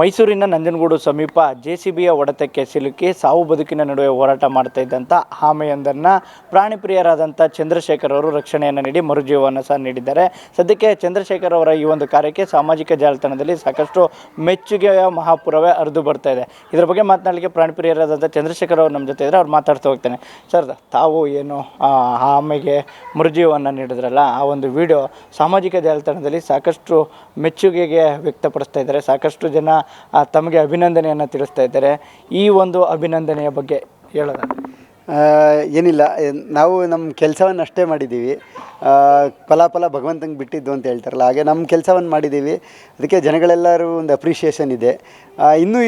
ಮೈಸೂರಿನ ನಂಜನಗೂಡು ಸಮೀಪ ಜೆಸಿಬಿಯ ಹೊಡೆತಕ್ಕೆ ಸಿಲುಕಿ ಸಾವು ಬದುಕಿನ ನಡುವೆ ಹೋರಾಟ ಮಾಡ್ತಾ ಇದ್ದಂಥ ಆಮೆಯೊಂದನ್ನು ಪ್ರಾಣಿ ಪ್ರಿಯರಾದಂಥ ಚಂದ್ರಶೇಖರ್ ಅವರು ರಕ್ಷಣೆಯನ್ನು ನೀಡಿ ಮರುಜೀವವನ್ನು ಸಹ ನೀಡಿದ್ದಾರೆ. ಸದ್ಯಕ್ಕೆ ಚಂದ್ರಶೇಖರ್ ಅವರ ಈ ಒಂದು ಕಾರ್ಯಕ್ಕೆ ಸಾಮಾಜಿಕ ಜಾಲತಾಣದಲ್ಲಿ ಸಾಕಷ್ಟು ಮೆಚ್ಚುಗೆಯ ಮಹಾಪುರವೇ ಹರಿದು ಬರ್ತಾ ಇದೆ. ಇದರ ಬಗ್ಗೆ ಮಾತನಾಡಲಿಕ್ಕೆ ಪ್ರಾಣಿ ಪ್ರಿಯರಾದಂಥ ಚಂದ್ರಶೇಖರ್ ಅವರು ನಮ್ಮ ಜೊತೆ ಇದ್ದರೆ ಅವ್ರು ಮಾತಾಡ್ತಾ ಹೋಗ್ತಾನೆ. ಸರ್, ತಾವು ಏನು ಆ ಆಮೆಗೆ ಮರುಜೀವವನ್ನು ನೀಡಿದ್ರಲ್ಲ, ಆ ಒಂದು ವಿಡಿಯೋ ಸಾಮಾಜಿಕ ಜಾಲತಾಣದಲ್ಲಿ ಸಾಕಷ್ಟು ಮೆಚ್ಚುಗೆಗೆ ವ್ಯಕ್ತಪಡಿಸ್ತಾ ಇದ್ದಾರೆ. ಸಾಕಷ್ಟು ಜನ ತಮಗೆ ಅಭಿನಂದನೆಯನ್ನು ತಿಳಿಸ್ತಾ ಇದ್ದಾರೆ. ಈ ಒಂದು ಅಭಿನಂದನೆಯ ಬಗ್ಗೆ ಹೇಳೋದಾದ್ರೆ ಏನಿಲ್ಲ, ನಾವು ನಮ್ಮ ಕೆಲಸವನ್ನು ಅಷ್ಟೇ ಮಾಡಿದ್ದೀವಿ. ಫಲ ಭಗವಂತಂಗೆ ಬಿಟ್ಟಿದ್ದು ಅಂತ ಹೇಳ್ತಾರಲ್ಲ, ಹಾಗೆ ನಮ್ಮ ಕೆಲಸವನ್ನು ಮಾಡಿದ್ದೀವಿ. ಅದಕ್ಕೆ ಜನಗಳೆಲ್ಲರೂ ಒಂದು ಅಪ್ರಿಷಿಯೇಷನ್ ಇದೆ. ಇನ್ನೂ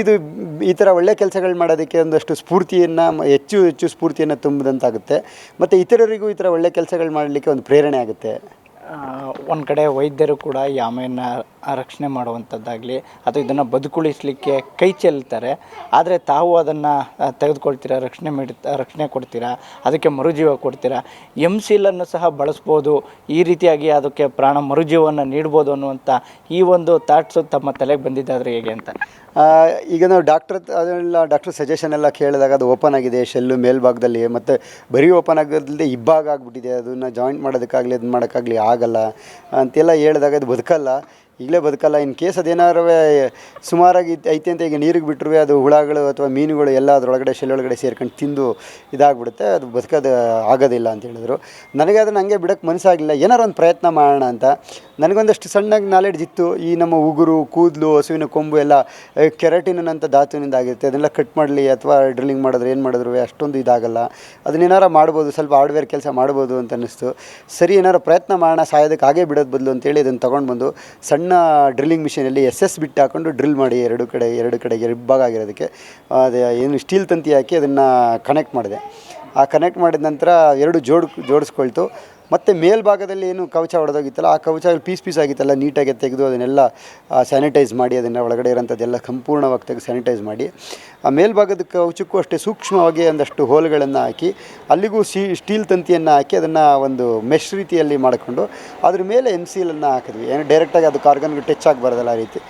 ಈ ಥರ ಒಳ್ಳೆ ಕೆಲಸಗಳು ಮಾಡೋದಕ್ಕೆ ಒಂದಷ್ಟು ಸ್ಫೂರ್ತಿಯನ್ನು ಹೆಚ್ಚು ಸ್ಫೂರ್ತಿಯನ್ನು ತುಂಬಿದಂತಾಗುತ್ತೆ. ಮತ್ತು ಇತರರಿಗೂ ಈ ಥರ ಒಳ್ಳೆ ಕೆಲಸಗಳು ಮಾಡಲಿಕ್ಕೆ ಒಂದು ಪ್ರೇರಣೆ ಆಗುತ್ತೆ. ಒಂದು ಕಡೆ ವೈದ್ಯರು ಕೂಡ ಈ ಆಮೆಯನ್ನು ರಕ್ಷಣೆ ಮಾಡುವಂಥದ್ದಾಗಲಿ ಅಥವಾ ಇದನ್ನು ಬದುಕುಳಿಸಲಿಕ್ಕೆ ಕೈ ಚೆಲ್ತಾರೆ. ಆದರೆ ತಾವು ಅದನ್ನು ತೆಗೆದುಕೊಳ್ತೀರಾ, ರಕ್ಷಣೆ ಕೊಡ್ತೀರಾ, ಅದಕ್ಕೆ ಮರುಜೀವ ಕೊಡ್ತೀರಾ. ಎಂಸಿಲನ್ನು ಸಹ ಬಳಸ್ಬೋದು, ಈ ರೀತಿಯಾಗಿ ಅದಕ್ಕೆ ಪ್ರಾಣ ಮರುಜೀವವನ್ನು ನೀಡ್ಬೋದು ಅನ್ನುವಂಥ ಈ ಒಂದು ಥಾಟ್ಸು ತಮ್ಮ ತಲೆಗೆ ಬಂದಿದ್ದಾದರೆ ಹೇಗೆ ಅಂತ. ಈಗ ನಾವು ಡಾಕ್ಟ್ರ್ ಸಜೆಷನ್ ಎಲ್ಲ ಕೇಳಿದಾಗ ಅದು ಓಪನ್ ಆಗಿದೆ ಶೆಲ್ಲು ಮೇಲ್ಭಾಗದಲ್ಲಿ, ಮತ್ತು ಬರೀ ಓಪನ್ ಆಗೋದ್ರಲ್ಲದೆ ಇಬ್ಬಾಗ ಆಗಿಬಿಟ್ಟಿದೆ. ಅದನ್ನು ಜಾಯಿಂಟ್ ಮಾಡೋದಕ್ಕಾಗಲಿ ಅದು ಮಾಡೋಕ್ಕಾಗಲಿ ಆಗಲ್ಲ ಅಂತೆಲ್ಲ ಹೇಳಿದಾಗ ಅದು ಬದುಕಲ್ಲ, ಈಗಲೇ ಬದುಕಲ್ಲ. ಇನ್ ಕೇಸ್ ಅದೇನಾರು ಸುಮಾರಾಗಿ ಐತೆ ಅಂತ ಈಗ ನೀರಿಗೆ ಬಿಟ್ಟರು ಅದು ಹುಳಗಳು ಅಥವಾ ಮೀನುಗಳು ಎಲ್ಲ ಅದರೊಳಗಡೆ ಶೆಲ್ಲೊಳಗಡೆ ಸೇರ್ಕೊಂಡು ತಿಂದು ಇದಾಗ್ಬಿಡುತ್ತೆ, ಅದು ಬದುಕೋದು ಆಗೋದಿಲ್ಲ ಅಂತ ಹೇಳಿದ್ರು. ನನಗೆ ಅದನ್ನು ಹಂಗೆ ಬಿಡೋಕ್ಕೆ ಮನಸ್ಸಾಗಲಿಲ್ಲ, ಏನಾರು ಒಂದು ಪ್ರಯತ್ನ ಮಾಡೋಣ ಅಂತ. ನನಗೊಂದಷ್ಟು ಸಣ್ಣಗೆ ನಾಲೆಡ್ಜ್ ಇತ್ತು. ಈ ನಮ್ಮ ಉಗುರು, ಕೂದಲು, ಹಸುವಿನ ಕೊಂಬು ಎಲ್ಲ ಕೆರಾಟಿನ್ ಅಂತ ಧಾತುವಿನಿಂದ ಆಗಿರುತ್ತೆ. ಅದನ್ನೆಲ್ಲ ಕಟ್ ಮಾಡಲಿ ಅಥವಾ ಡ್ರಿಲ್ಲಿಂಗ್ ಮಾಡಿದ್ರೆ ಏನು ಮಾಡಿದ್ರು ಅಷ್ಟೊಂದು ಇದಾಗಲ್ಲ, ಅದನ್ನೇನಾರು ಮಾಡ್ಬೋದು, ಸ್ವಲ್ಪ ಹಾರ್ಡ್ವೇರ್ ಕೆಲಸ ಮಾಡ್ಬೋದು ಅಂತ ಅನ್ನಿಸ್ತು. ಸರಿ, ಏನಾರು ಪ್ರಯತ್ನ ಮಾಡೋಣ, ಸಾಯೋದಕ್ಕೆ ಹಾಗೆ ಬಿಡೋದು ಬದಲು ಅಂತೇಳಿ ಅದನ್ನು ತೊಗೊಂಡು ಬಂದು ಸಣ್ಣ ಡ್ರಿಲ್ಲಿಂಗ್ ಮಿಷಿನಲ್ಲಿ SS ಬಿಟ್ಟು ಹಾಕ್ಕೊಂಡು ಡ್ರಿಲ್ ಮಾಡಿ ಎರಡು ಕಡೆಗೆ ಇಬ್ಬಾಗ ಆಗಿರೋದಕ್ಕೆ ಅದೇ ಏನು ಸ್ಟೀಲ್ ತಂತಿ ಹಾಕಿ ಅದನ್ನು ಕನೆಕ್ಟ್ ಮಾಡಿದೆ. ಆ ಕನೆಕ್ಟ್ ಮಾಡಿದ ನಂತರ ಎರಡು ಜೋಡಿಸ್ಕೊಳ್ತು. ಮತ್ತು ಮೇಲ್ಭಾಗದಲ್ಲಿ ಏನು ಕವಚ ಹೊಡೆದೋಗಿತ್ತಲ್ಲ, ಆ ಕವಚ ಪೀಸ್ ಆಗಿತ್ತಲ್ಲ, ನೀಟಾಗಿ ತೆಗೆದು ಅದನ್ನೆಲ್ಲ ಸ್ಯಾನಿಟೈಸ್ ಮಾಡಿ, ಅದನ್ನು ಒಳಗಡೆ ಇರೋಂಥದ್ದೆಲ್ಲ ಸಂಪೂರ್ಣವಾಗಿ ತೆಗೆದು ಸ್ಯಾನಿಟೈಸ್ ಮಾಡಿ, ಆ ಮೇಲ್ಭಾಗದ ಕವಚಕ್ಕೂ ಅಷ್ಟೇ ಸೂಕ್ಷ್ಮವಾಗಿ ಒಂದಷ್ಟು ಹೋಲ್ಗಳನ್ನು ಹಾಕಿ, ಅಲ್ಲಿಗೂ ಸ್ಟೀಲ್ ತಂತಿಯನ್ನು ಹಾಕಿ ಅದನ್ನು ಒಂದು ಮೆಶ್ ರೀತಿಯಲ್ಲಿ ಮಾಡಿಕೊಂಡು ಅದ್ರ ಮೇಲೆ MCLನ್ನು ಹಾಕಿದ್ವಿ. ಏನು ಡೈರೆಕ್ಟಾಗಿ ಅದು ಕಾರ್ಗನ್ಗೆ ಟಚ್ ಆಗಬಾರ್ದಲ್ಲ ಆ ರೀತಿ.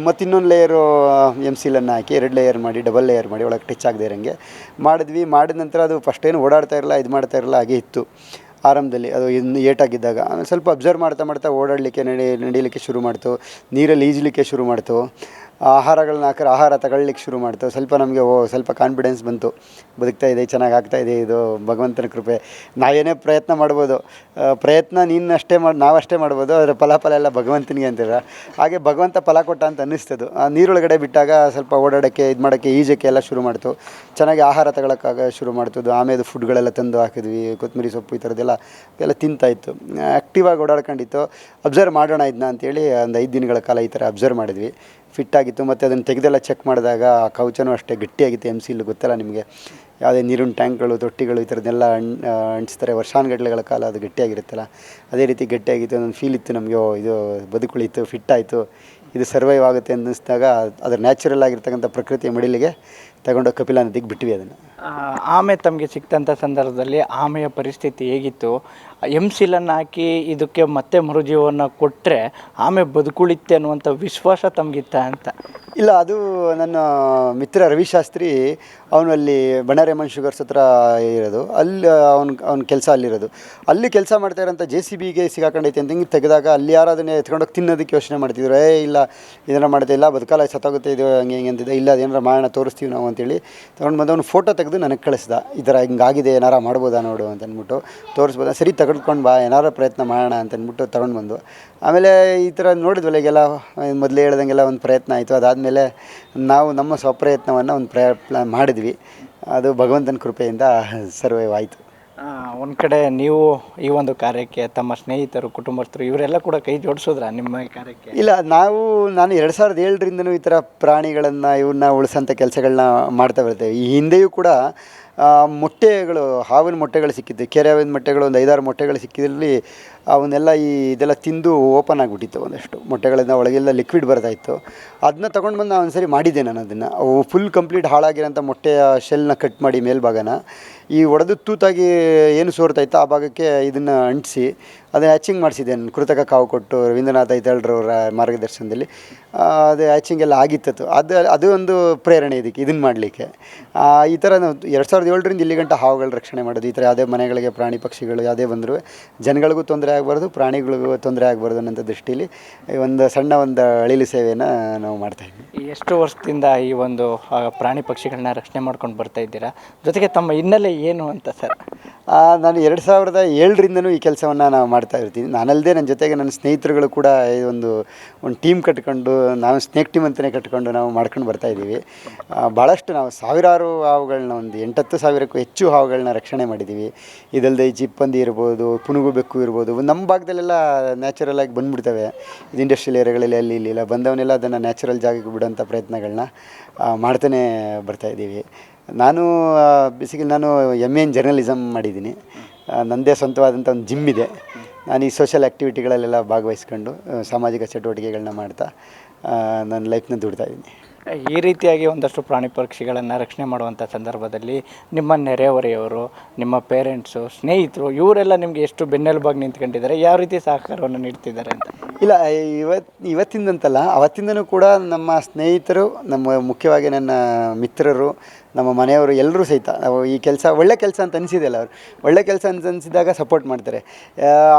ಮತ್ತು ಇನ್ನೊಂದು ಲೇಯರು MCLನ್ನು ಹಾಕಿ 2 ಲೇಯರ್ ಮಾಡಿ, ಡಬಲ್ ಲೇಯರ್ ಮಾಡಿ ಒಳಗೆ ಟಚ್ ಆಗದೆ ಇರೋಂಗೆ ಮಾಡಿದ್ವಿ. ಮಾಡಿದ ನಂತರ ಅದು ಫಸ್ಟೇನು ಓಡಾಡ್ತಾ ಇರಲ್ಲ, ಇದು ಮಾಡ್ತಾ ಇರಲ್ಲ, ಹಾಗೆ ಇತ್ತು ಆರಂಭದಲ್ಲಿ. ಅದು ಇನ್ನು ಏಟಾಗಿದ್ದಾಗ ಆಮೇಲೆ ಸ್ವಲ್ಪ ಅಬ್ಸರ್ವ್ ಮಾಡ್ತಾ ಓಡಾಡಲಿಕ್ಕೆ ನಡೀಲಿಕ್ಕೆ ಶುರು ಮಾಡ್ತು, ನೀರಲ್ಲಿ ಈಜಲಿಕ್ಕೆ ಶುರು ಮಾಡ್ತು, ಆಹಾರಗಳನ್ನ ಹಾಕಿದ್ರೆ ಆಹಾರ ತಗೊಳ್ಳಿಕ್ಕೆ ಶುರು ಮಾಡ್ತು. ಸ್ವಲ್ಪ ನಮಗೆ ಸ್ವಲ್ಪ ಕಾನ್ಫಿಡೆನ್ಸ್ ಬಂತು, ಬದುಕ್ತಾ ಇದೆ, ಚೆನ್ನಾಗಿ ಆಗ್ತಾಯಿದೆ, ಇದು ಭಗವಂತನ ಕೃಪೆ. ನಾವೇನೇ ಪ್ರಯತ್ನ ಮಾಡ್ಬೋದು, ಪ್ರಯತ್ನ ನಾವಷ್ಟೇ ಮಾಡ್ಬೋದು, ಅದರ ಫಲ ಎಲ್ಲ ಭಗವಂತನಿಗೆ ಅಂತೀರ. ಹಾಗೆ ಭಗವಂತ ಫಲ ಕೊಟ್ಟ ಅಂತ ಅನ್ನಿಸ್ತದು. ಆ ನೀರೊಳಗಡೆ ಬಿಟ್ಟಾಗ ಸ್ವಲ್ಪ ಓಡಾಡೋಕ್ಕೆ, ಇದು ಮಾಡೋಕ್ಕೆ, ಈಜಕ್ಕೆ ಎಲ್ಲ ಶುರು ಮಾಡ್ತು. ಚೆನ್ನಾಗಿ ಆಹಾರ ತಗೊಳಕ್ಕಾಗ ಶುರು ಮಾಡ್ತದ್ದು. ಆಮೇಲೆ ಫುಡ್ಗಳೆಲ್ಲ ತಂದು ಹಾಕಿದ್ವಿ, ಕೊತ್ತಂಬರಿ ಸೊಪ್ಪು ಈ ಥರದ್ದೆಲ್ಲ ತಿಂತಾಯಿತ್ತು. ಆ್ಯಕ್ಟಿವಾಗಿ ಓಡಾಡ್ಕೊಂಡಿತ್ತು. ಅಬ್ಸರ್ವ್ ಮಾಡೋಣ ಇದನ್ನ ಅಂತೇಳಿ ಒಂದು 5 ದಿನಗಳ ಕಾಲ ಈ ಥರ ಅಬ್ಸರ್ವ್ ಮಾಡಿದ್ವಿ. ಫಿಟ್ಟಾಗಿತ್ತು. ಮತ್ತು ಅದನ್ನು ತೆಗೆದೆಲ್ಲ ಚೆಕ್ ಮಾಡಿದಾಗ ಆ ಕವಚನೂ ಅಷ್ಟೇ ಗಟ್ಟಿಯಾಗಿತ್ತು. MCL ಗೊತ್ತಲ್ಲ ನಿಮಗೆ, ಯಾವುದೇ ನೀರಿನ ಟ್ಯಾಂಕ್ಗಳು, ತೊಟ್ಟಿಗಳು ಈ ಥರದ್ದೆಲ್ಲ ಅಂಟಿಸ್ತಾರೆ, ವರ್ಷಾನುಗಟ್ಟಲೆಗಳ ಕಾಲ ಅದು ಗಟ್ಟಿಯಾಗಿರುತ್ತಲ್ಲ, ಅದೇ ರೀತಿ ಗಟ್ಟಿಯಾಗಿತ್ತು. ಅದೊಂದು ಫೀಲ್ ಇತ್ತು ನಮಗೆ, ಇದು ಬದುಕುಳಿತು, ಫಿಟ್ಟಾಯಿತು, ಇದು ಸರ್ವೈವ್ ಆಗುತ್ತೆ ಅನ್ನಿಸಿದಾಗ ಅದರ ನ್ಯಾಚುರಲ್ ಆಗಿರ್ತಕ್ಕಂಥ ಪ್ರಕೃತಿಯ ಮಡಿಲಿಗೆ ತಗೊಂಡೋಗಿ ಕಪಿಲಾ ನದಿಗೆ ಬಿಟ್ವಿ. ಅದನ್ನು ಆಮೆ ತಮಗೆ ಸಿಕ್ತಂಥ ಸಂದರ್ಭದಲ್ಲಿ ಆಮೆಯ ಪರಿಸ್ಥಿತಿ ಹೇಗಿತ್ತು? MCLನ್ನು ಹಾಕಿ ಇದಕ್ಕೆ ಮತ್ತೆ ಮರುಜೀವವನ್ನು ಕೊಟ್ಟರೆ ಆಮೆ ಬದುಕುಳಿತೆ ಅನ್ನುವಂಥ ವಿಶ್ವಾಸ ತಮಗಿತ್ತ ಅಂತ? ಇಲ್ಲ, ಅದು ನನ್ನ ಮಿತ್ರ ರವಿಶಾಸ್ತ್ರಿ, ಅವನು ಅಲ್ಲಿ ಬಣ್ಣಾರಿ ಅಮ್ಮನ್ ಶುಗರ್ಸ್ ಹತ್ರ ಇರೋದು. ಅಲ್ಲಿ ಅವ್ನ ಕೆಲಸ ಅಲ್ಲಿರೋದು. ಅಲ್ಲಿ ಕೆಲಸ ಮಾಡ್ತಾ ಇರೋಂಥ JCBಗೆ ಸಿಗಾಕೊಂಡೈತೆ ಅಂತ ಹಿಂಗೆ ತೆಗೆದಾಗ ಅಲ್ಲಿ ಯಾರು ಅದನ್ನೇ ಎತ್ಕೊಂಡೋಗಿ ತಿನ್ನೋದಕ್ಕೆ ಯೋಚನೆ ಮಾಡ್ತಿದ್ರು. ಇಲ್ಲ ಇದನ್ನು ಮಾಡ್ತಾ ಇಲ್ಲ, ಬದುಕಲ್ಲ, ಸತ್ತೋಗುತ್ತೆ, ಇದು ಹಂಗೆ ಅಂತಿದ್ದೆ. ಇಲ್ಲ, ಅದೇನಾರ ಮಾಡೋಣ, ತೋರಿಸ್ತೀವಿ ನಾವು ಅಂತೇಳಿ ತೊಗೊಂಡು ಬಂದು ಅವ್ನು ಫೋಟೋ ತೆಗೆದು ನನಗೆ ಕಳಿಸ್ದ. ಈ ಥರ ಹಿಂಗಾಗಿದೆ, ಏನಾರ ಮಾಡ್ಬೋದಾ ನೋಡು ಅಂತಂದ್ಬಿಟ್ಟು. ತೋರಿಸ್ಬೋದಾ, ಸರಿ ತೆಗೆದುಕೊಂಡು ಬಾ, ಏನಾರು ಪ್ರಯತ್ನ ಮಾಡೋಣ ಅಂತಂದ್ಬಿಟ್ಟು ತಗೊಂಡು ಬಂದು ಆಮೇಲೆ ಈ ಥರ ನೋಡಿದ್ವಲ್ಲ, ಈಗೆಲ್ಲ ಮೊದಲೇ ಹೇಳ್ದಂಗೆಲ್ಲ ಒಂದು ಪ್ರಯತ್ನ ಆಯಿತು. ಅದಾದಮೇಲೆ ನಾವು ನಮ್ಮ ಸ್ವಪ್ರಯತ್ನವನ್ನು ಒಂದು ಪ್ಲಾನ್ ಮಾಡಿದ್ವಿ. ಅದು ಭಗವಂತನ ಕೃಪೆಯಿಂದ ಸರ್ವೈವ್ ಆಯಿತು. ಒಂದು ಕಡೆ ನೀವು ಈ ಒಂದು ಕಾರ್ಯಕ್ಕೆ ತಮ್ಮ ಸ್ನೇಹಿತರು, ಕುಟುಂಬಸ್ಥರು ಇವರೆಲ್ಲ ಕೂಡ ಕೈ ಜೋಡಿಸಿದ್ರ ನಿಮ್ಮ ಕಾರ್ಯಕ್ಕೆ? ಇಲ್ಲ, ನಾನು 2007ರಿಂದನೂ ಈ ಥರ ಪ್ರಾಣಿಗಳನ್ನು ಇವನ್ನ ಉಳಿಸೋಂಥ ಕೆಲಸಗಳನ್ನ ಮಾಡ್ತಾ ಬರ್ತೇವೆ. ಈ ಹಿಂದೆಯೂ ಕೂಡ ಮೊಟ್ಟೆಗಳು, ಹಾವಿನ ಮೊಟ್ಟೆಗಳು ಸಿಕ್ಕಿದ್ದು, ಕೆರೆ ಹಾವಿನ ಮೊಟ್ಟೆಗಳು ಒಂದು 5-6 ಮೊಟ್ಟೆಗಳು ಸಿಕ್ಕಿದ್ರಲ್ಲಿ ಅವನ್ನೆಲ್ಲ ಇದೆಲ್ಲ ತಿಂದು ಓಪನ್ ಆಗಿಬಿಟ್ಟಿತ್ತು. ಒಂದಷ್ಟು ಮೊಟ್ಟೆಗಳಿಂದ ಒಳಗೆಲ್ಲ ಲಿಕ್ವಿಡ್ ಬರ್ತಾಯಿತ್ತು. ಅದನ್ನ ತೊಗೊಂಡು ಬಂದು ಒಂದು ಸರಿ ಮಾಡಿದ್ದೆ ನಾನು ಅದನ್ನು. ಫುಲ್ ಕಂಪ್ಲೀಟ್ ಹಾಳಾಗಿರೋಂಥ ಮೊಟ್ಟೆಯ ಶೆಲ್ನ ಕಟ್ ಮಾಡಿ ಮೇಲ್ಭಾಗನ ಈ ಒಡೆದು ತೂತಾಗಿ ಏನು ಸೋರ್ತಾಯಿತ್ತು ಆ ಭಾಗಕ್ಕೆ ಇದನ್ನು ಅಂಟಿಸಿ ಅದನ್ನು ಹ್ಯಾಚಿಂಗ್ ಮಾಡಿಸಿದ್ದೆ ನಾನು. ಕೃತಕ ಕಾವು ಕೊಟ್ಟು ರವೀಂದ್ರನಾಥ ಐತಾಳ್ರವರ ಮಾರ್ಗದರ್ಶನದಲ್ಲಿ ಅದು ಹ್ಯಾಚಿಂಗ್ ಎಲ್ಲ ಆಗಿತ್ತು. ಅದು ಒಂದು ಪ್ರೇರಣೆ ಇದನ್ನು ಮಾಡಲಿಕ್ಕೆ. ಈ ಥರ ನಾವು 2007ರಿಂದ ಇಲ್ಲಿ ಗಂಟ ಹಾವುಗಳ ರಕ್ಷಣೆ ಮಾಡೋದು. ಈ ಥರ ಯಾವುದೇ ಮನೆಗಳಿಗೆ ಪ್ರಾಣಿ ಪಕ್ಷಿಗಳು ಯಾವುದೇ ಬಂದರೂ ಜನಗಳಿಗೂ ತೊಂದರೆ ಆಗಬಾರ್ದು, ಪ್ರಾಣಿಗಳಿಗೂ ತೊಂದರೆ ಆಗಬಾರ್ದು ಅನ್ನೋಂಥ ದೃಷ್ಟಿಯಲ್ಲಿ ಒಂದು ಸಣ್ಣ ಅಳಿಲು ಸೇವೆಯನ್ನು ನಾವು ಮಾಡ್ತಾಯಿದ್ವಿ. ಎಷ್ಟು ವರ್ಷದಿಂದ ಈ ಒಂದು ಪ್ರಾಣಿ ಪಕ್ಷಿಗಳನ್ನ ರಕ್ಷಣೆ ಮಾಡ್ಕೊಂಡು ಬರ್ತಾ ಇದ್ದೀರಾ? ಜೊತೆಗೆ ತಮ್ಮ ಹಿನ್ನೆಲೆ ಏನು ಅಂತ ಸರ್? ನಾನು 2007ರಿಂದನೂ ಈ ಕೆಲಸವನ್ನು ನಾವು ಮಾಡ್ತಾ ಇರ್ತೀನಿ. ನಾನಲ್ಲದೆ ನನ್ನ ಜೊತೆಗೆ ನನ್ನ ಸ್ನೇಹಿತರುಗಳು ಕೂಡ ಒಂದು ಟೀಮ್ ಕಟ್ಕೊಂಡು, ನಾವು ಸ್ನೇಕ್ ಟೀಮ್ ಅಂತಲೇ ಕಟ್ಕೊಂಡು ನಾವು ಮಾಡ್ಕೊಂಡು ಬರ್ತಾಯಿದ್ದೀವಿ. ಭಾಳಷ್ಟು ನಾವು ಸಾವಿರಾರು ಹಾವುಗಳನ್ನ, ಒಂದು 8-10 ಸಾವಿರಕ್ಕೂ ಹೆಚ್ಚು ಹಾವುಗಳನ್ನ ರಕ್ಷಣೆ ಮಾಡಿದ್ದೀವಿ. ಇದಲ್ಲದೆ ಈ ಚಿಪ್ಪಂದಿ ಇರ್ಬೋದು, ಪುನುಗು ಬೆಕ್ಕು ಇರ್ಬೋದು, ನಮ್ಮ ಭಾಗದಲ್ಲೆಲ್ಲ ನ್ಯಾಚುರಲಾಗಿ ಬಂದುಬಿಡ್ತವೆ. ಇದು ಇಂಡಸ್ಟ್ರಿಯಲ್ ಏರಿಯಾಗಳಲ್ಲಿ ಅಲ್ಲಿ ಇಲ್ಲಿ ಬಂದವನ್ನೆಲ್ಲ ಅದನ್ನು ನ್ಯಾಚುರಲ್ ಜಾಗಕ್ಕೆ ಬಿಡೋಂಥ ಪ್ರಯತ್ನಗಳನ್ನ ಮಾಡ್ತಾನೆ ಬರ್ತಾಯಿದ್ದೀವಿ. ನಾನು ಬೇಸಿಕಲಿ MA ಜರ್ನಲಿಸಮ್ ಮಾಡಿದ್ದೀನಿ. ನನ್ನದೇ ಸ್ವಂತವಾದಂಥ ಒಂದು ಜಿಮ್ ಇದೆ. ನಾನು ಈ ಸೋಷಲ್ ಆ್ಯಕ್ಟಿವಿಟಿಗಳಲ್ಲೆಲ್ಲ ಭಾಗವಹಿಸ್ಕೊಂಡು ಸಾಮಾಜಿಕ ಚಟುವಟಿಕೆಗಳನ್ನ ಮಾಡ್ತಾ ನನ್ನ ಲೈಫ್ನ ದುಡ್ತಾಯಿದ್ದೀನಿ. ಈ ರೀತಿಯಾಗಿ ಒಂದಷ್ಟು ಪ್ರಾಣಿ ಪಕ್ಷಿಗಳನ್ನು ರಕ್ಷಣೆ ಮಾಡುವಂಥ ಸಂದರ್ಭದಲ್ಲಿ ನಿಮ್ಮ ನೆರೆಹೊರೆಯವರು, ನಿಮ್ಮ ಪೇರೆಂಟ್ಸು, ಸ್ನೇಹಿತರು ಇವರೆಲ್ಲ ನಿಮಗೆ ಎಷ್ಟು ಬೆನ್ನೆಲುಬಾಗಿ ನಿಂತ್ಕೊಂಡಿದ್ದಾರೆ, ಯಾವ ರೀತಿ ಸಹಕಾರವನ್ನು ನೀಡ್ತಿದ್ದಾರೆ ಅಂತ? ಇಲ್ಲ, ಇವತ್ತಿಂದಂತಲ್ಲ, ಅವತ್ತಿಂದನೂ ಕೂಡ ನಮ್ಮ ಸ್ನೇಹಿತರು, ಮುಖ್ಯವಾಗಿ ನನ್ನ ಮಿತ್ರರು, ನಮ್ಮ ಮನೆಯವರು ಎಲ್ಲರೂ ಸಹಿತ ನಾವು ಈ ಕೆಲಸ ಒಳ್ಳೆ ಕೆಲಸ ಅಂತ ಅನಿಸಿದೆಯಲ್ಲ, ಅವರು ಒಳ್ಳೆ ಕೆಲಸ ಅಂತ ಅನಿಸಿದಾಗ ಸಪೋರ್ಟ್ ಮಾಡ್ತಾರೆ.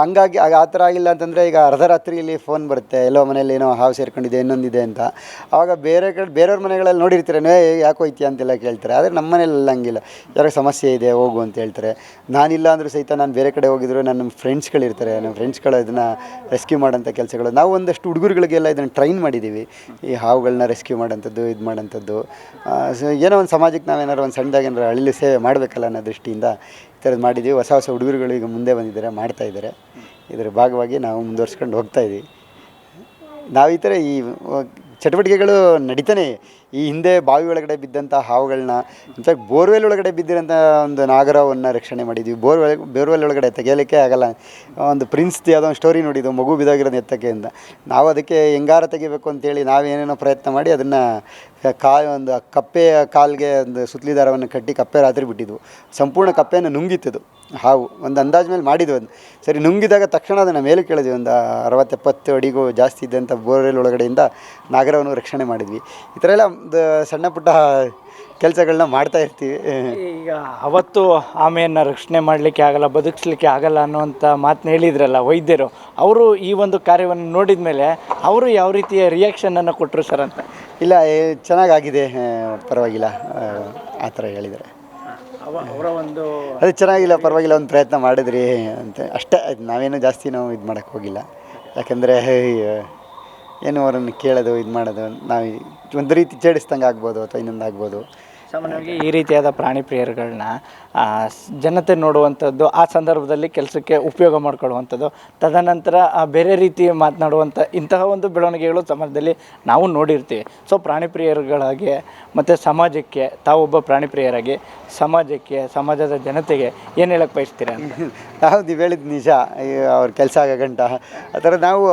ಹಂಗಾಗಿ ಆ ಥರ ಆಗಿಲ್ಲ ಅಂತಂದರೆ, ಈಗ ಅರ್ಧ ರಾತ್ರಿಯಲ್ಲಿ ಫೋನ್ ಬರುತ್ತೆ, ಎಲ್ಲೋ ಮನೇಲಿ ಏನೋ ಹಾವು ಸೇರ್ಕೊಂಡಿದೆ, ಇನ್ನೊಂದಿದೆ ಅಂತ. ಆವಾಗ ಬೇರೆಯವ್ರ ಮನೆಗಳಲ್ಲಿ ನೋಡಿರ್ತಾರೆ, ಯಾಕೋ ಐತಿಯಾ ಅಂತೆಲ್ಲ ಕೇಳ್ತಾರೆ. ಆದರೆ ನಮ್ಮ ಮನೇಲಿ ಹಂಗಿಲ್ಲ, ಯಾರೋ ಸಮಸ್ಯೆ ಇದೆ ಹೋಗು ಅಂತ ಹೇಳ್ತಾರೆ. ನಾನಿಲ್ಲ ಅಂದರೂ ಸಹಿತ ನಾನು ಬೇರೆ ಕಡೆ ಹೋಗಿದ್ರು ನನ್ನ ಫ್ರೆಂಡ್ಸ್ಗಳಿರ್ತಾರೆ, ನಮ್ಮ ಫ್ರೆಂಡ್ಸ್ಗಳು ಇದನ್ನು ರೆಸ್ಕ್ಯೂ ಮಾಡೋಂಥ ಕೆಲಸಗಳು. ನಾವು ಒಂದಷ್ಟು ಹುಡುಗರುಗಳಿಗೆಲ್ಲ ಇದನ್ನು ಟ್ರೈನ್ ಮಾಡಿದ್ದೀವಿ, ಈ ಹಾವುಗಳನ್ನ ರೆಸ್ಕ್ಯೂ ಮಾಡೋಂಥದ್ದು, ಇದು ಮಾಡೋಂಥದ್ದು. ಏನೋ ಒಂದು ಸಮಾಜಕ್ಕೆ ನಾವೇನಾದ್ರು ಒಂದು ಸಣ್ಣದಾಗಿ ಏನಾರು ಅಳಿಲು ಸೇವೆ ಮಾಡಬೇಕಲ್ಲ ಅನ್ನೋ ದೃಷ್ಟಿಯಿಂದ ಈ ಥರದ್ದು ಮಾಡಿದ್ದೀವಿ. ಹೊಸ ಹುಡುಗರುಗಳು ಈಗ ಮುಂದೆ ಬಂದಿದ್ದಾರೆ, ಮಾಡ್ತಾಯಿದ್ದಾರೆ. ಇದರ ಭಾಗವಾಗಿ ನಾವು ಮುಂದುವರ್ಸ್ಕೊಂಡು ಹೋಗ್ತಾಯಿದ್ದೀವಿ. ನಾವು ಈ ಥರ ಈ ಚಟುವಟಿಕೆಗಳು ನಡೀತಾನೆ. ಈ ಹಿಂದೆ ಬಾವಿ ಒಳಗಡೆ ಬಿದ್ದಂಥ ಹಾವುಗಳನ್ನ, ಇನ್ಫ್ಯಾಕ್ಟ್ ಬೋರ್ವೆಲ್ ಒಳಗಡೆ ಬಿದ್ದಿರೋಂಥ ಒಂದು ನಾಗರವನ್ನು ರಕ್ಷಣೆ ಮಾಡಿದ್ವಿ. ಬೋರ್ವೆಲ್ ಒಳಗಡೆ ತೆಗೆಯಲಿಕ್ಕೆ ಆಗಲ್ಲ. ಒಂದು ಪ್ರಿನ್ಸ್ದು ಯಾವುದೋ ಒಂದು ಸ್ಟೋರಿ ನೋಡಿದ್ದು, ಮಗು ಬಿದ್ದೋಗಿರೋದು ಎತ್ತಕ್ಕೆ ಅಂತ. ನಾವು ಅದಕ್ಕೆ ಹೆಂಗಾರ ತೆಗಿಬೇಕು ಅಂತೇಳಿ ನಾವೇನೇನೋ ಪ್ರಯತ್ನ ಮಾಡಿ ಅದನ್ನು ಒಂದು ಕಪ್ಪೆಯ ಕಾಲಿಗೆ ಒಂದು ಸುತ್ತಲಿ ದಾರವನ್ನು ಕಟ್ಟಿ ಕಪ್ಪೆ ರಾತ್ರಿ ಬಿಟ್ಟಿದ್ವು. ಸಂಪೂರ್ಣ ಕಪ್ಪೆಯನ್ನು ನುಂಗಿತ್ತದು ಹಾವು. ಒಂದು ಅಂದಾಜು ಮೇಲೆ ಮಾಡಿದ್ವು. ಅದು ಸರಿ ನುಂಗಿದಾಗ ತಕ್ಷಣ ಅದನ್ನು ಮೇಲೆ ಕೇಳಿದ್ವಿ. ಒಂದು 60-70 ಅಡಿಗೂ ಜಾಸ್ತಿ ಇದ್ದಂಥ ಬೋರ್ವೆಲ್ ಒಳಗಡೆಯಿಂದ ನಾಗರವನ್ನು ರಕ್ಷಣೆ ಮಾಡಿದ್ವಿ. ಈ ಥರ ಎಲ್ಲ ಒಂದು ಸಣ್ಣ ಪುಟ್ಟ ಕೆಲಸಗಳನ್ನ ಮಾಡ್ತಾ ಇರ್ತೀವಿ. ಈಗ ಅವತ್ತು ಆಮೆಯನ್ನು ರಕ್ಷಣೆ ಮಾಡಲಿಕ್ಕೆ ಆಗಲ್ಲ, ಬದುಕಿಸ್ಲಿಕ್ಕೆ ಆಗಲ್ಲ ಅನ್ನುವಂಥ ಮಾತನ್ನ ಹೇಳಿದ್ರಲ್ಲ ವೈದ್ಯರು, ಅವರು ಈ ಒಂದು ಕಾರ್ಯವನ್ನು ನೋಡಿದ ಮೇಲೆ ಅವರು ಯಾವ ರೀತಿಯ ರಿಯಾಕ್ಷನನ್ನು ಕೊಟ್ಟರು ಸರ್ ಅಂತ? ಇಲ್ಲ, ಚೆನ್ನಾಗಾಗಿದೆ, ಪರವಾಗಿಲ್ಲ ಆ ಥರ ಹೇಳಿದ್ದಾರೆ. ಅವರ ಒಂದು ಅದು ಚೆನ್ನಾಗಿಲ್ಲ, ಪರವಾಗಿಲ್ಲ, ಒಂದು ಪ್ರಯತ್ನ ಮಾಡಿದ್ರಿ ಅಂತ ಅಷ್ಟೇ. ನಾವೇನು ಜಾಸ್ತಿ ನಾವು ಇದು ಮಾಡೋಕ್ಕೆ ಹೋಗಿಲ್ಲ. ಯಾಕೆಂದರೆ ಏನು ಅವರನ್ನು ಕೇಳೋದು, ಇದು ಮಾಡೋದು, ನಾವು ಒಂದು ರೀತಿ ಚೇಡಿಸ್ದಂಗೆ ಆಗ್ಬೋದು ಅಥವಾ ಇನ್ನೊಂದು ಆಗ್ಬೋದು. ಸಾಮಾನ್ಯವಾಗಿ ಈ ರೀತಿಯಾದ ಪ್ರಾಣಿ ಪ್ರಿಯರುಗಳನ್ನ ಜನತೆ ನೋಡುವಂಥದ್ದು, ಆ ಸಂದರ್ಭದಲ್ಲಿ ಕೆಲಸಕ್ಕೆ ಉಪಯೋಗ ಮಾಡಿಕೊಳ್ಳುವಂಥದ್ದು, ತದನಂತರ ಬೇರೆ ರೀತಿ ಮಾತನಾಡುವಂಥ ಇಂತಹ ಒಂದು ಬೆಳವಣಿಗೆಗಳು ಸಮಾಜದಲ್ಲಿ ನಾವು ನೋಡಿರ್ತೀವಿ. ಸೊ ಪ್ರಾಣಿ ಪ್ರಿಯರುಗಳಾಗಿ ಮತ್ತು ಸಮಾಜಕ್ಕೆ, ತಾವೊಬ್ಬ ಪ್ರಾಣಿ ಪ್ರಿಯರಾಗಿ ಸಮಾಜಕ್ಕೆ, ಸಮಾಜದ ಜನತೆಗೆ ಏನು ಹೇಳಕ್ಕೆ ಬಯಸ್ತೀರ? ನಾವು ನೀವು ಹೇಳಿದ್ದು ನಿಜ. ಅವ್ರ ಕೆಲಸ ಆಗೋ ಗಂಟ ಆ ಥರ ನಾವು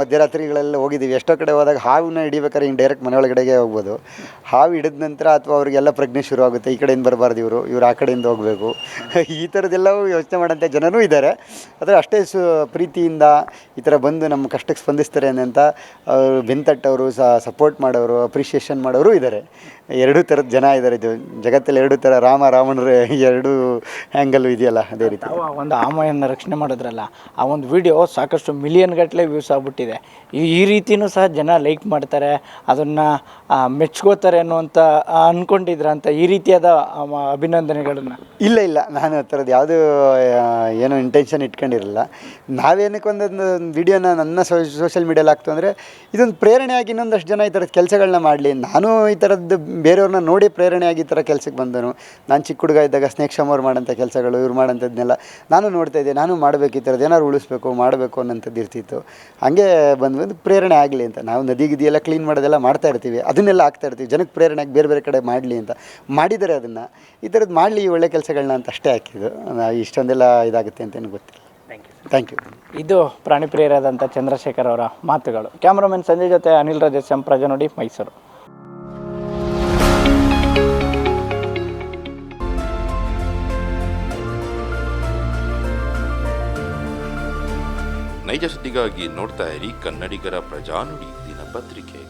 ಮಧ್ಯರಾತ್ರಿಗಳೆಲ್ಲ ಹೋಗಿದ್ದೀವಿ. ಎಷ್ಟೋ ಕಡೆ ಹೋದಾಗ ಹಾವನ್ನ ಹಿಡಿಬೇಕಾದ್ರೆ ಹಿಂಗೆ ಡೈರೆಕ್ಟ್ ಮನೆ ಒಳಗಡೆಗೆ ಹೋಗ್ಬೋದು. ಹಾವು ಹಿಡಿದ ನಂತರ ಅಥವಾ ಅವ್ರಿಗೆಲ್ಲ ಪ್ರಜ್ಞೆ ಶುರು ಆಗುತ್ತೆ, ಈ ಕಡೆಯಿಂದ ಬರಬಾರ್ದು, ಇವರು ಆ ಕಡೆಯಿಂದ ಹೋಗಬೇಕು, ಈ ಥರದ್ದೆಲ್ಲವೂ ಯೋಚನೆ ಮಾಡೋಂಥ ಜನರೂ ಇದ್ದಾರೆ. ಆದರೆ ಅಷ್ಟೇ ಪ್ರೀತಿಯಿಂದ ಈ ಥರ ಬಂದು ನಮ್ಮ ಕಷ್ಟಕ್ಕೆ ಸ್ಪಂದಿಸ್ತಾರೆ ಅಂತ ಅವರು ಬೆಂತಟ್ಟವರು, ಸಪೋರ್ಟ್ ಮಾಡೋರು, ಅಪ್ರಿಷಿಯೇಷನ್ ಮಾಡೋರು ಇದ್ದಾರೆ. ಎರಡೂ ಥರದ ಜನ ಇದ್ದಾರೆ. ಜಗತ್ತಲ್ಲಿ ಎರಡೂ ಥರ ರಾವಣರೇ ಎರಡೂ ಆ್ಯಂಗಲ್ಲು ಇದೆಯಲ್ಲ, ಅದೇ ರೀತಿ. ಒಂದು ಆಮೆಯನ್ನು ರಕ್ಷಣೆ ಮಾಡಿದ್ರಲ್ಲ, ಆ ಒಂದು ವಿಡಿಯೋ ಸಾಕಷ್ಟು ಮಿಲಿಯನ್ ಗಟ್ಟಲೆ ವ್ಯೂಸ್ ಆಗಿಬಿಟ್ಟಿದೆ. ಈ ರೀತಿಯೂ ಸಹ ಜನ ಲೈಕ್ ಮಾಡ್ತಾರೆ, ಅದನ್ನು ಮೆಚ್ಕೋತಾರೆ ಅನ್ನುವಂಥ ಅಂದ್ಕೊಂಡಿದ್ರ ಅಂತ ಈ ರೀತಿಯಾದ ಅಭಿನಂದನೆಗಳನ್ನು? ಇಲ್ಲ, ನಾನು ಆ ಥರದ್ದು ಯಾವುದೂ ಏನೋ ಇಂಟೆನ್ಷನ್ ಇಟ್ಕೊಂಡಿರಲ್ಲ. ನಾವೇನಕ್ಕೆ ಒಂದೊಂದು ವಿಡಿಯೋನ ನನ್ನ ಸೋಷಿಯಲ್ ಮೀಡಿಯಲ್ಲಿ ಹಾಕ್ತು ಅಂದರೆ ಇದೊಂದು ಪ್ರೇರಣೆಯಾಗಿ ಇನ್ನೊಂದಷ್ಟು ಜನ ಈ ಥರದ ಕೆಲಸಗಳನ್ನ ಮಾಡಲಿ. ನಾನು ಈ ಥರದ್ದು ಬೇರೆಯವ್ರನ್ನ ನೋಡಿ ಪ್ರೇರಣೆಯಾಗಿ ಈ ಥರ ಕೆಲಸಕ್ಕೆ ಬಂದನು. ನಾನು ಚಿಕ್ಕ ಹುಡುಗ ಇದ್ದಾಗ ಸ್ನೇಕ್ ಶಮೋರ್ ಮಾಡೋಂಥ ಕೆಲಸಗಳು, ಇವ್ರು ಮಾಡೋಂಥದ್ದನ್ನೆಲ್ಲ ನಾನು ನೋಡ್ತಾಯಿದ್ದೆ. ನಾನು ಮಾಡಬೇಕು, ಈ ಥರದ್ದು ಏನಾದ್ರು ಉಳಿಸ್ಬೇಕು, ಮಾಡಬೇಕು ಅನ್ನೋಂಥದ್ದು ಇರ್ತಿತ್ತು. ಹಾಗೆ ಬಂದು ಪ್ರೇರಣೆ ಆಗಲಿ ಅಂತ ನಾವು ನದಿ ಗಿದಿಯೆಲ್ಲ ಕ್ಲೀನ್ ಮಾಡೋದೆಲ್ಲ ಮಾಡ್ತಾ ಇರ್ತೀವಿ, ಅದನ್ನೆಲ್ಲ ಆಗ್ತಾ ಇರ್ತೀವಿ. ಜನಕ್ಕೆ ಪ್ರೇರಣೆಯಾಗಿ ಬೇರೆ ಬೇರೆ ಕಡೆ ಮಾಡಲಿ ಅಂತ ಮಾಡಿದರೆ ಅದನ್ನು ಈ ಥರದ್ದು ಮಾಡಲಿ, ಒಳ್ಳೆ ಕೆಲಸಗಳನ್ನ ಅಂತ ಅಷ್ಟೇ ಹಾಕಿದ್ದು. ಇಷ್ಟೊಂದೆಲ್ಲ ಇದಾಗುತ್ತೆ ಅಂತೇನು ಗೊತ್ತಿಲ್ಲ. Thank you. Thank you. ಇದು ಪ್ರಾಣಿ ಪ್ರಿಯರಾದಂಥ ಚಂದ್ರಶೇಖರ್ ಅವರ ಮಾತುಗಳು. ಕ್ಯಾಮ್ರಾಮನ್ ಸಂಜಯ್ ಜೊತೆ ಅನಿಲ್ ರಾಜೇಶ್, ಪ್ರಜಾನುಡಿ, ಮೈಸೂರು. ನೈಜ ಸುದ್ದಿಗಾಗಿ ನೋಡ್ತಾ ಇರಿ ಕನ್ನಡಿಗರ ಪ್ರಜಾನುಡಿ ದಿನಪತ್ರಿಕೆ.